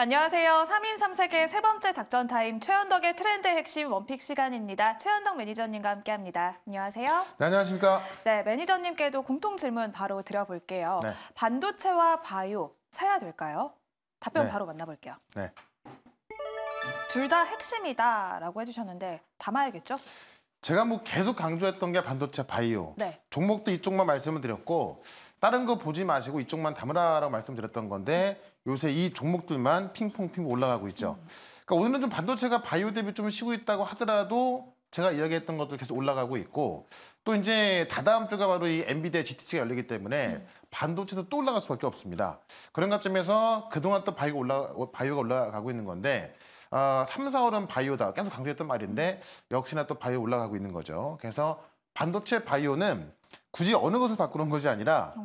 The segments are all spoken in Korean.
안녕하세요. 3인 3색의 세 번째 작전 타임 최현덕의 트렌드 핵심 원픽 시간입니다. 최현덕 매니저님과 함께합니다. 안녕하세요. 네, 안녕하십니까. 네, 매니저님께도 공통 질문 바로 드려볼게요. 네. 반도체와 바이오 사야 될까요? 답변 네. 바로 만나볼게요. 네. 둘 다 핵심이다라고 해주셨는데 담아야겠죠? 제가 계속 강조했던 게 반도체 바이오. 네. 종목도 이쪽만 말씀을 드렸고 다른 거 보지 마시고 이쪽만 담으라라고 말씀드렸던 건데 요새 이 종목들만 핑퐁핑 올라가고 있죠. 그러니까 오늘은 좀 반도체가 바이오 대비 좀 쉬고 있다고 하더라도 제가 이야기했던 것들 계속 올라가고 있고 또 이제 다다음 주가 바로 이 엔비디아 GTC가 열리기 때문에 반도체도 또 올라갈 수밖에 없습니다. 그런 관점에서 그동안 또 바이오가 올라가고 있는 건데 3, 4월은 바이오다. 계속 강조했던 말인데 역시나 또 바이오 올라가고 있는 거죠. 그래서 반도체 바이오는 굳이 어느 것을 바꾸는 것이 아니라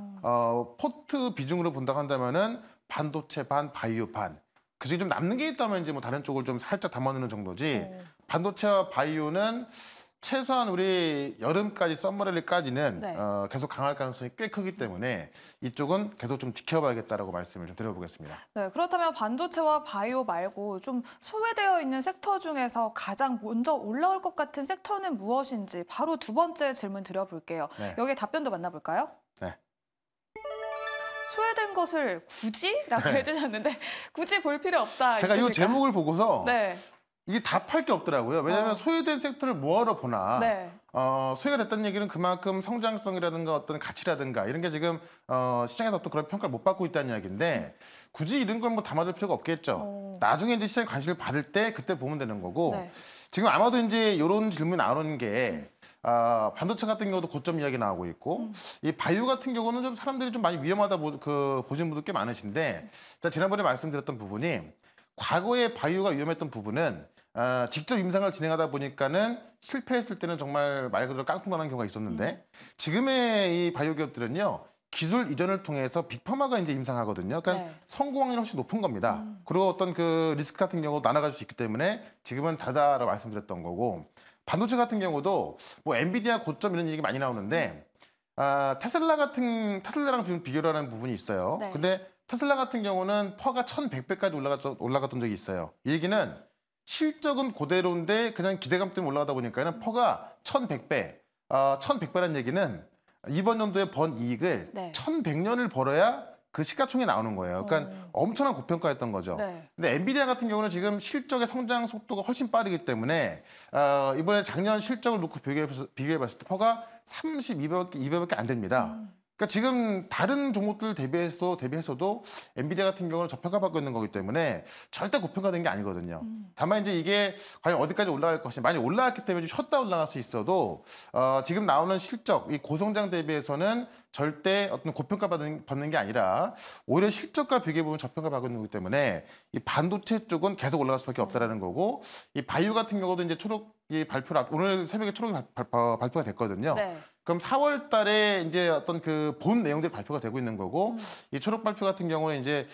포트 비중으로 본다고 한다면은 반도체 반, 바이오 반. 그중에 좀 남는 게 있다면 이제 다른 쪽을 좀 살짝 담아놓는 정도지. 반도체와 바이오는 최소한 우리 여름까지 썸머랠리까지는 네. 계속 강할 가능성이 꽤 크기 때문에 이쪽은 계속 좀 지켜봐야겠다라고 말씀을 좀 드려보겠습니다. 네, 그렇다면 반도체와 바이오 말고 좀 소외되어 있는 섹터 중에서 가장 먼저 올라올 것 같은 섹터는 무엇인지 바로 두 번째 질문 드려볼게요. 네. 여기에 답변도 만나볼까요? 네. 소외된 것을 굳이? 라고 해주셨는데 굳이 볼 필요 없다. 제가 이 있으실까요? 제목을 보고서 네. 이게 답할 게 없더라고요. 왜냐하면 소외된 섹터를 뭐하러 보나. 네. 소외가 됐다는 얘기는 그만큼 성장성이라든가 어떤 가치라든가 이런 게 지금 시장에서 어떤 그런 평가를 못 받고 있다는 이야기인데 굳이 이런 걸 담아둘 필요가 없겠죠. 나중에 이제 시장에 관심을 받을 때 그때 보면 되는 거고 네. 지금 아마도 이제 이런 질문이 나오는 게 반도체 같은 경우도 고점 이야기 나오고 있고 이 바이오 같은 경우는 좀 사람들이 좀 많이 위험하다 보시는 분들 꽤 많으신데 자, 지난번에 말씀드렸던 부분이 과거에 바이오가 위험했던 부분은 직접 임상을 진행하다 보니까는 실패했을 때는 정말 말 그대로 깡통나는 경우가 있었는데 지금의 이 바이오 기업들은요 기술 이전을 통해서 빅파마가 이제 임상하거든요. 그러니까 네. 성공 확률이 훨씬 높은 겁니다. 그리고 어떤 그 리스크 같은 경우 나눠갈 수 있기 때문에 지금은 다르다라고 말씀드렸던 거고 반도체 같은 경우도 엔비디아 고점 이런 얘기 많이 나오는데 테슬라랑 비교를 하는 부분이 있어요. 네. 근데 테슬라 같은 경우는 퍼가 1100배까지 올라갔던 적이 있어요. 이 얘기는 실적은 그대로인데 그냥 기대감 때문에 올라가다 보니까는 퍼가 1100배. 1100배라는 얘기는 이번 연도에 번 이익을 네. 1100년을 벌어야 그 시가총액이 나오는 거예요. 그러니까 엄청난 고평가였던 거죠. 네. 근데 엔비디아 같은 경우는 지금 실적의 성장 속도가 훨씬 빠르기 때문에 이번에 작년 실적을 놓고 비교해봤을 때 퍼가 32배밖에 안 됩니다. 그러니까 지금 다른 종목들 대비해서도 엔비디아 같은 경우는 저평가받고 있는 거기 때문에 절대 고평가된 게 아니거든요. 다만 이제 이게 과연 어디까지 올라갈 것인지 많이 올라갔기 때문에 쉬었다 올라갈 수 있어도 지금 나오는 실적, 이 고성장 대비해서는 절대 어떤 고평가 받는 게 아니라 오히려 실적과 비교해보면 저평가받고 있는 거기 때문에 이 반도체 쪽은 계속 올라갈 수밖에 없다라는 거고 이 바이오 같은 경우도 이제 오늘 새벽에 초록이 발표가 됐거든요. 네. 그럼 4월 달에 이제 어떤 그 본 내용들이 발표가 되고 있는 거고 이 초록 발표 같은 경우는 이제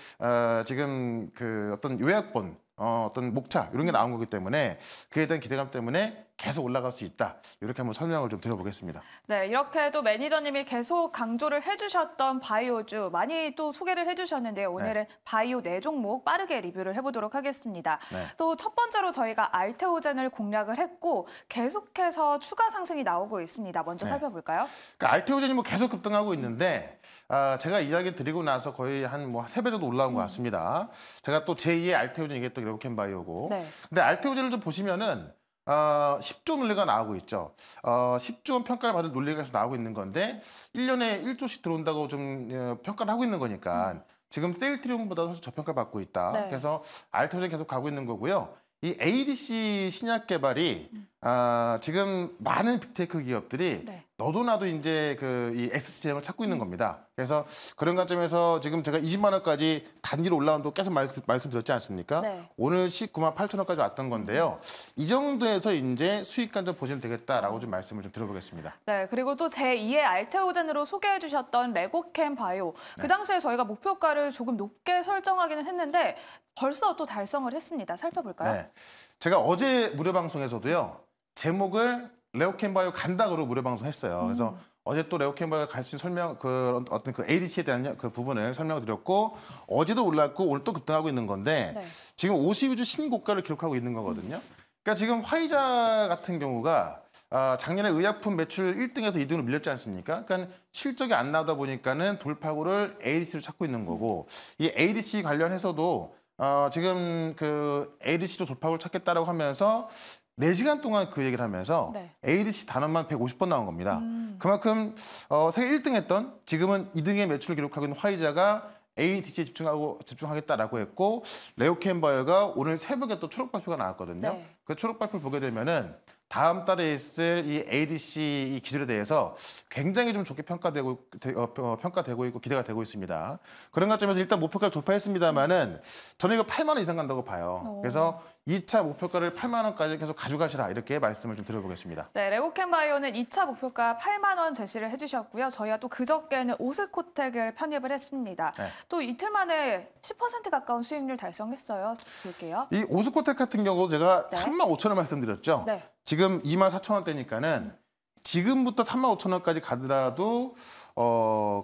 지금 그 어떤 요약본 어떤 목차 이런 게 나온 거기 때문에 그에 대한 기대감 때문에 계속 올라갈 수 있다. 이렇게 한번 설명을 좀 드려보겠습니다. 네, 이렇게 또 매니저님이 계속 강조를 해주셨던 바이오주 많이 또 소개를 해주셨는데요. 오늘은 바이오 4종목 빠르게 리뷰를 해보도록 하겠습니다. 네. 또 첫 번째로 저희가 알테오젠을 공략을 했고 계속해서 추가 상승이 나오고 있습니다. 먼저 살펴볼까요? 그러니까 알테오젠이 계속 급등하고 있는데 제가 이야기 드리고 나서 거의 한 3배 정도 올라온 것 같습니다. 제가 또 제2의 알테오젠 얘기했던 레고캠바이오고. 네. 근데 알테오젠을 좀 보시면은 10조 논리가 나오고 있죠. 10조 원 평가를 받을 논리가 계속 나오고 있는 건데 1년에 1조씩 들어온다고 좀 평가를 하고 있는 거니까 지금 세일트리온보다 훨씬 저평가 받고 있다. 네. 그래서 알테오젠 계속 가고 있는 거고요. 이 ADC 신약 개발이 지금 많은 빅테크 기업들이 네. 너도 나도 이제 이 S시장을 찾고 있는 겁니다. 그래서 그런 관점에서 지금 제가 20만 원까지 단기로 올라온다고 계속 말씀드렸지 않습니까? 네. 오늘 19만 8천 원까지 왔던 건데요. 이 정도에서 이제 수익 관점 보시면 되겠다라고 좀 말씀을 좀 드려보겠습니다. 네, 그리고 또 제2의 알테오젠으로 소개해 주셨던 레고캠 바이오. 그 당시에 저희가 목표가를 조금 높게 설정하기는 했는데 벌써 또 달성을 했습니다. 살펴볼까요? 네. 제가 어제 무료 방송에서도요. 제목을 레고캠 바이오 간다고 무료 방송했어요. 그래서 어제 또 레오캠바이오가 갈 수 있는 설명 그 어떤 그 ADC에 대한 그 부분을 설명을 드렸고 어제도 올랐고 오늘 또 급등하고 있는 건데 네. 지금 52주 신고가를 기록하고 있는 거거든요. 그러니까 지금 화이자 같은 경우가 작년에 의약품 매출 1등에서 2등으로 밀렸지 않습니까? 그러니까 실적이 안 나오다 보니까는 돌파구를 ADC로 찾고 있는 거고 이 ADC 관련해서도 지금 그 ADC로 돌파구를 찾겠다라고 하면서 4시간 동안 그 얘기를 하면서 네. ADC 단원만 150번 나온 겁니다. 그만큼 세계 1등 했던 지금은 2등의 매출을 기록하고 있는 화이자가 ADC에 집중하겠다라고 했고 레오캠바이오가 오늘 새벽에 또 초록 발표가 나왔거든요. 네. 그 초록 발표를 보게 되면은 다음 달에 있을 이 ADC 이 기술에 대해서 굉장히 좀 좋게 평가되고 있고 기대가 되고 있습니다. 그런 관점에서 일단 목표가를 돌파했습니다만은 저는 이거 8만 원 이상 간다고 봐요. 그래서 2차 목표가를 8만 원까지 계속 가져가시라 이렇게 말씀을 좀 드려보겠습니다. 네, 레고캠바이오는 2차 목표가 8만 원 제시를 해주셨고요. 저희가 또 그저께는 오스코텍을 편입을 했습니다. 네. 또 이틀 만에 10% 가까운 수익률 달성했어요. 볼게요. 이 오스코텍 같은 경우 제가 네. 3만 5천 원 말씀드렸죠. 네. 지금 2만 4천 원대니까는 지금부터 3만 5천 원까지 가더라도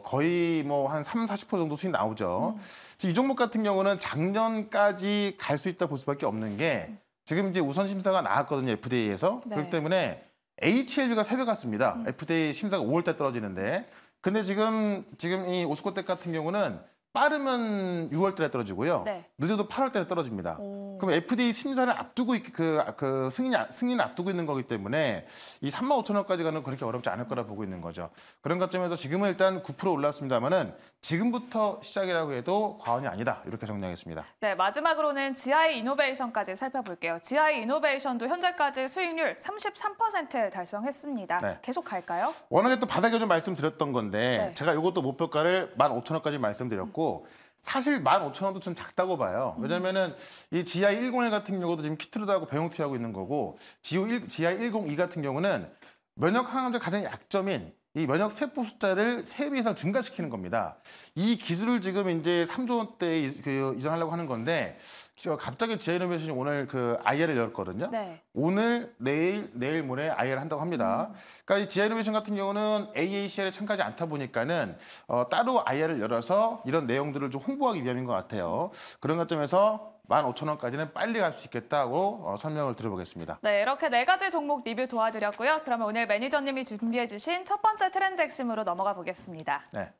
거의 뭐 한 40% 정도 수익 나오죠. 지금 이 종목 같은 경우는 작년까지 갈 수 있다 볼 수밖에 없는 게 지금 이제 우선 심사가 나왔거든요. FDA에서. 네. 그렇기 때문에 HLB가 새벽 갔습니다. FDA 심사가 5월 달 떨어지는데. 근데 지금 이 오스코텍 같은 경우는 빠르면 6월 달에 떨어지고요. 네. 늦어도 8월 달에 떨어집니다. 오. 그럼 FDA 심사를 앞두고 승인을 앞두고 있는 거기 때문에 이 3만 5천 원까지 가는 건 그렇게 어렵지 않을 거라 보고 있는 거죠. 그런 관점에서 지금은 일단 9% 올랐습니다만은 지금부터 시작이라고 해도 과언이 아니다. 이렇게 정리하겠습니다. 네, 마지막으로는 GI 이노베이션까지 살펴볼게요. GI 이노베이션도 현재까지 수익률 33% 달성했습니다. 네. 계속 갈까요? 워낙에 또 바닥에 좀 말씀드렸던 건데 네. 제가 이것도 목표가를 15,000원까지 말씀드렸고 사실 15,000원도 좀 작다고 봐요. 왜냐면은 이 GI101 같은 경우도 지금 키트로드하고 병용투하고 있는 거고 GI102 같은 경우는 면역 항암제 가장 약점인 이 면역 세포 숫자를 3배 이상 증가시키는 겁니다. 이 기술을 지금 이제 3조 원대에 이전하려고 하는 건데 갑자기 GI이노베이션이 오늘 그 IR을 열었거든요. 네. 오늘, 내일 모레 IR을 한다고 합니다. 그러니까 이 GI이노베이션 같은 경우는 AACR에 참가하지 않다 보니까는 따로 IR을 열어서 이런 내용들을 좀 홍보하기 위함인 것 같아요. 그런 관점에서 15,000원까지는 빨리 갈 수 있겠다고 설명을 드려보겠습니다. 네, 이렇게 4가지 종목 리뷰 도와드렸고요. 그러면 오늘 매니저님이 준비해 주신 첫 번째 트렌드 핵심으로 넘어가 보겠습니다. 네.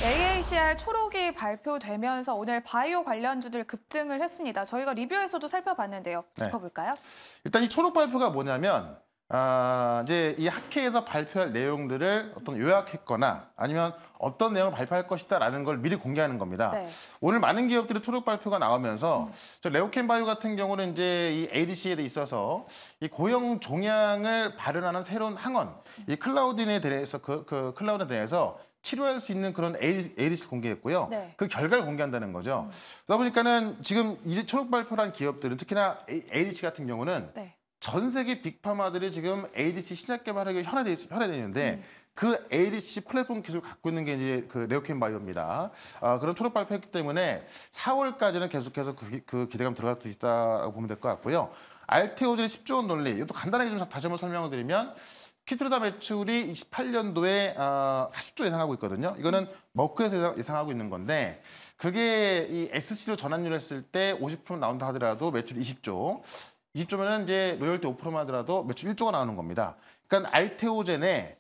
AACR 초록이 발표되면서 오늘 바이오 관련주들 급등을 했습니다. 저희가 리뷰에서도 살펴봤는데요. 네. 짚어볼까요? 일단 이 초록 발표가 뭐냐면 이제 이 학회에서 발표할 내용들을 어떤 요약했거나 아니면 어떤 내용을 발표할 것이다라는 걸 미리 공개하는 겁니다. 네. 오늘 많은 기업들이 초록 발표가 나오면서 저 레오캠바이오 같은 경우는 이제 이 ADC에 있어서 이 고형 종양을 발현하는 새로운 항원, 이 클라우딘에 대해서 그 클라우드에 대해서 치료할 수 있는 그런 ADC를 공개했고요. 네. 그 결과를 공개한다는 거죠. 그러다 보니까는 지금 이 초록 발표한 기업들은 특히나 ADC 같은 경우는 네. 전 세계 빅파마들이 지금 ADC 신약 개발하기 현화돼 있는데 그 ADC 플랫폼 기술을 갖고 있는 게 이제 그 레오캠바이오입니다. 그런 초록 발표했기 때문에 4월까지는 계속해서 그 기대감 들어갈 수 있다고 보면 될 것 같고요. 알테오젠의 10조 원 논리, 이것도 간단하게 좀 다시 한번 설명을 드리면 키트로다 매출이 28년도에 40조 예상하고 있거든요. 이거는 머크에서 예상하고 있는 건데 그게 이 SC로 전환율 했을 때 50% 나온다 하더라도 매출 20조. 20조면은 이제 로열티 5%만 하더라도 매출 1조가 나오는 겁니다. 그러니까 알테오젠에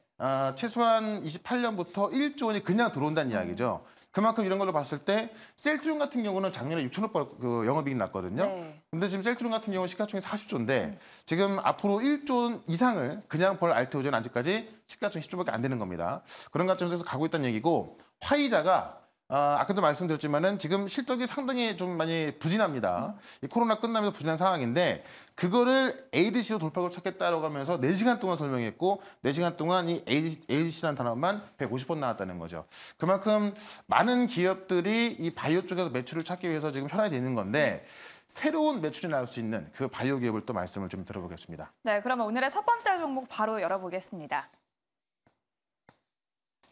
최소한 28년부터 1조 원이 그냥 들어온다는 이야기죠. 그만큼 이런 걸로 봤을 때 셀트리온 같은 경우는 작년에 6천억 그 영업이익 났거든요. 네. 근데 지금 셀트리온 같은 경우는 시가총액 40조인데 지금 앞으로 1조 원 이상을 그냥 벌 알테오젠 아직까지 시가총액 10조밖에 안 되는 겁니다. 그런 관점에서 가고 있다는 얘기고 화이자가 아까도 말씀드렸지만은 지금 실적이 상당히 좀 많이 부진합니다. 이 코로나 끝나면서 부진한 상황인데 그거를 ADC로 돌파구를 찾겠다라고 하면서 4시간 동안 설명했고 4시간 동안 이 ADC라는 단어만 150번 나왔다는 거죠. 그만큼 많은 기업들이 이 바이오 쪽에서 매출을 찾기 위해서 지금 현안이 되는 건데 새로운 매출이 나올 수 있는 그 바이오 기업을 또 말씀을 좀 들어보겠습니다. 네, 그러면 오늘의 첫 번째 종목 바로 열어보겠습니다.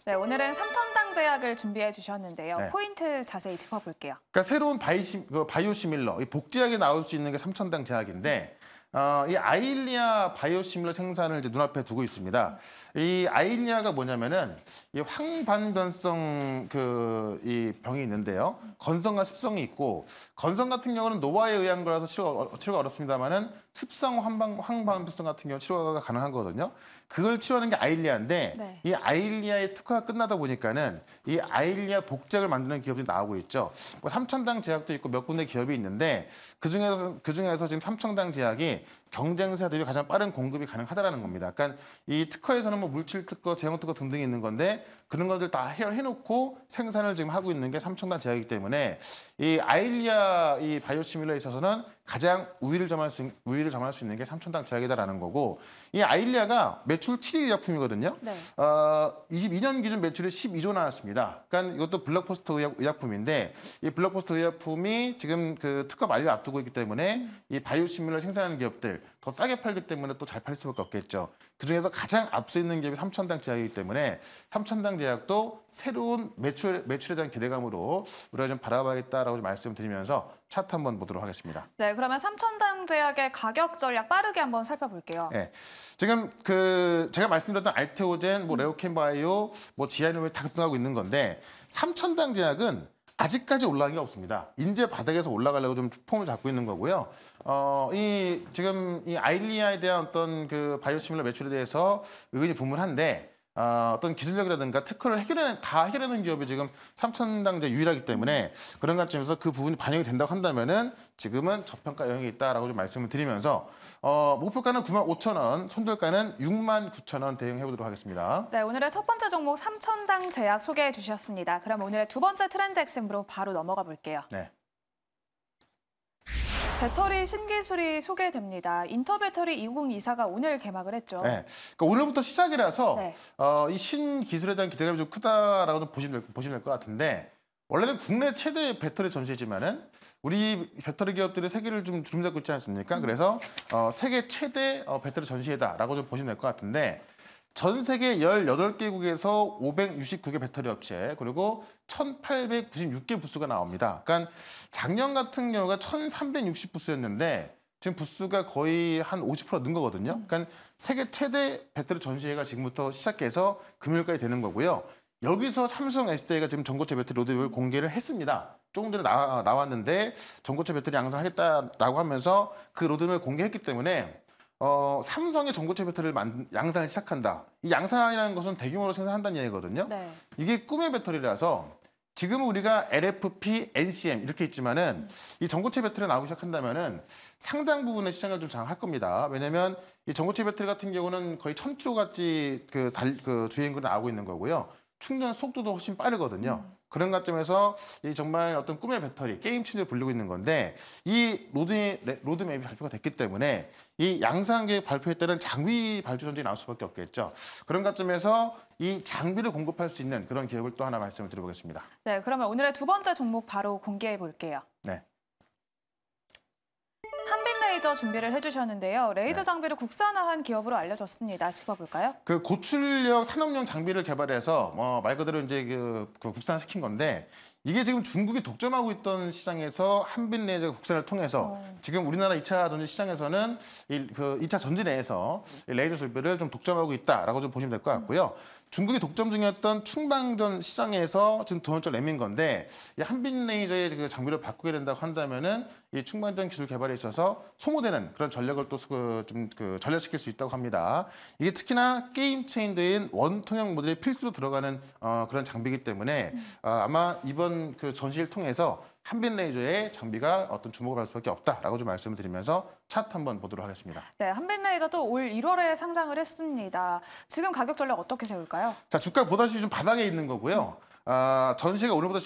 네, 오늘은 삼천당 제약을 준비해 주셨는데요. 네. 포인트 자세히 짚어볼게요. 그러니까 새로운 바이오 시밀러, 이 복제약이 나올 수 있는 게 삼천당 제약인데 이 아일리아 바이오시밀러 생산을 이제 눈앞에 두고 있습니다. 이 아일리아가 뭐냐면은 이 황반변성 이 병이 있는데요. 건성과 습성이 있고 건성 같은 경우는 노화에 의한 거라서 치료가 어렵습니다만은 습성 황반변성 같은 경우 치료가 가능한 거거든요. 그걸 치료하는 게 아일리아인데 네. 이 아일리아의 특허가 끝나다 보니까는 이 아일리아 복제를 만드는 기업들이 나오고 있죠. 뭐 삼천당 제약도 있고 몇 군데 기업이 있는데 그중에서 지금 삼천당 제약이 경쟁사 대비 가장 빠른 공급이 가능하다라는 겁니다. 그러니까 이 특허에서는 뭐 물질 특허, 제형 특허 등등이 있는 건데 그런 것들 다 해결해놓고 생산을 지금 하고 있는 게 삼천당 제약이기 때문에 이 아일리아 이 바이오시밀러에 있어서는 가장 우위를 점할 수 있는 게 삼천당 제약이다라는 거고 이 아일리아가 매출 7위 의약품이거든요. 네. 22년 기준 매출이 12조 나왔습니다. 그러니까 이것도 블록버스터 의약품인데 이 블록버스터 의약품이 지금 그 특허 만료 앞두고 있기 때문에 이 바이오시밀러 생산하는 기업들 더 싸게 팔기 때문에 또 잘 팔 수밖에 없겠죠. 그중에서 가장 앞서 있는 기업이 삼천당 제약이기 때문에 삼천당 제약도 새로운 매출에 대한 기대감으로 우리가 좀 바라봐야겠다라고 좀 말씀드리면서 차트 한번 보도록 하겠습니다. 네, 그러면 삼천당 제약의 가격 전략 빠르게 한번 살펴볼게요. 네, 지금 제가 말씀드렸던 알테오젠, 뭐 레오캠바이오, 뭐 지아이노믹 다 급등하고 있는 건데 삼천당 제약은 아직까지 올라간 게 없습니다. 인제 바닥에서 올라가려고 좀 폼을 잡고 있는 거고요. 지금 이 아일리아에 대한 어떤 그 바이오시밀러 매출에 대해서 의견이 분분한데 어떤 기술력이라든가 특허를 해결하는 기업이 지금 삼천당제 유일하기 때문에 그런 관점에서 그 부분이 반영이 된다고 한다면은 지금은 저평가 영역이 있다라고 좀 말씀을 드리면서 목표가는 95,000원, 손절가는 69,000원 대응해 보도록 하겠습니다. 네, 오늘의 첫 번째 종목 삼천당 제약 소개해 주셨습니다. 그럼 오늘의 두 번째 트렌드 핵심으로 바로 넘어가 볼게요. 네. 배터리 신기술이 소개됩니다. 인터배터리 2024가 오늘 개막을 했죠. 네. 그러니까 오늘부터 시작이라서 네. 이 신기술에 대한 기대감이 좀 크다라고 좀 보시면 될 것 같은데 원래는 국내 최대 배터리 전시지만은 우리 배터리 기업들이 세계를 좀 주름잡고 있지 않습니까? 그래서 세계 최대 배터리 전시회다라고 좀 보시면 될 것 같은데 전 세계 18개국에서 569개 배터리 업체 그리고 1,896개 부스가 나옵니다. 그러니까 작년 같은 경우가 1,360부스였는데 지금 부스가 거의 한 50% 는 거거든요. 그러니까 세계 최대 배터리 전시회가 지금부터 시작해서 금요일까지 되는 거고요. 여기서 삼성 SDI가 지금 전고체 배터리 로드맵을 공개를 했습니다. 조금 전에 나왔는데 전고체 배터리 양산하겠다라고 하면서 그 로드맵을 공개했기 때문에 삼성의 전고체 배터리를 양산을 시작한다. 이 양산이라는 것은 대규모로 생산한다는 얘기거든요. 네. 이게 꿈의 배터리라서 지금 우리가 LFP, NCM 이렇게 있지만은 이 전고체 배터리가 나오기 시작한다면은 상당 부분의 시장을 좀 장악할 겁니다. 왜냐면 이 전고체 배터리 같은 경우는 거의 1,000km같이 주행거리 나오고 있는 거고요. 충전 속도도 훨씬 빠르거든요. 그런 관점에서 이 정말 어떤 꿈의 배터리, 게임 체인저로 불리고 있는 건데 이 로드맵이 발표가 됐기 때문에 이 양산계획 발표에 따른 장비 발주 전쟁이 나올 수밖에 없겠죠. 그런 관점에서 이 장비를 공급할 수 있는 그런 기업을 또 하나 말씀을 드려보겠습니다. 네, 그러면 오늘의 두 번째 종목 바로 공개해 볼게요. 네. 한빛레이저 준비를 해주셨는데요. 레이저 네. 장비를 국산화한 기업으로 알려졌습니다. 짚어볼까요? 그 고출력 산업용 장비를 개발해서 말 그대로 이제 그 국산시킨 건데 이게 지금 중국이 독점하고 있던 시장에서 한빛레이저 국산을 통해서 지금 우리나라 2차 전지 시장에서는 그 2차 전지 내에서 이 레이저 설비를 좀 독점하고 있다라고 좀 보시면 될 것 같고요. 중국이 독점 중이었던 충방전 시장에서 지금 돈을 좀 내민 건데 이 한빛레이저의 그 장비를 바꾸게 된다고 한다면은 이 충방전 기술 개발에 있어서 소모되는 그런 전력을 또 전략시킬 수 있다고 합니다. 이게 특히나 게임 체인저인 원통형 모듈이 필수로 들어가는 그런 장비이기 때문에 아마 이번 그 전시를 통해서 한빛레이저의 장비가 어떤 주목을 받을 수밖에 없다라고 좀 말씀을 드리면서 차트 한번 보도록 하겠습니다. 네, 한빛레이저도 올 1월에 상장을 했습니다. 지금 가격 전략 어떻게 세울까요? 자, 주가 보다시피 좀 바닥에 있는 거고요. 전시가 오늘부터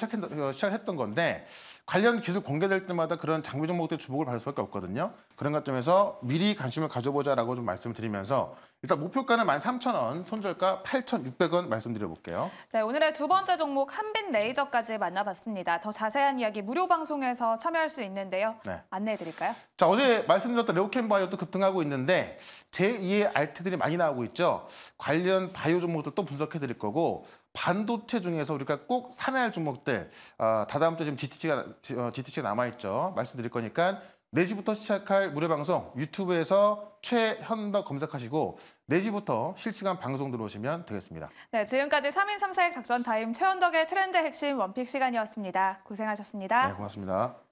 시작했던 건데 관련 기술 공개될 때마다 그런 장비 종목들 주목을 받을 수밖에 없거든요. 그런 관점에서 미리 관심을 가져보자라고 좀 말씀을 드리면서 일단 목표가는 13,000원, 손절가 8,600원 말씀드려볼게요. 네, 오늘의 두 번째 종목 한빛레이저까지 만나봤습니다. 더 자세한 이야기 무료 방송에서 참여할 수 있는데요. 네. 안내해드릴까요? 자, 어제 말씀드렸던 레오캠바이오도 급등하고 있는데 제2의 알트들이 많이 나오고 있죠. 관련 바이오 종목들 또 분석해드릴 거고 반도체 중에서 우리가 꼭 사놔야 할 종목들 다다음 주에 지금 GTC가 남아있죠. 말씀드릴 거니까 4시부터 시작할 무료 방송 유튜브에서 최현덕 검색하시고 4시부터 실시간 방송 들어오시면 되겠습니다. 네, 지금까지 3인 3색 작전 타임 최현덕의 트렌드 핵심 원픽 시간이었습니다. 고생하셨습니다. 네, 고맙습니다.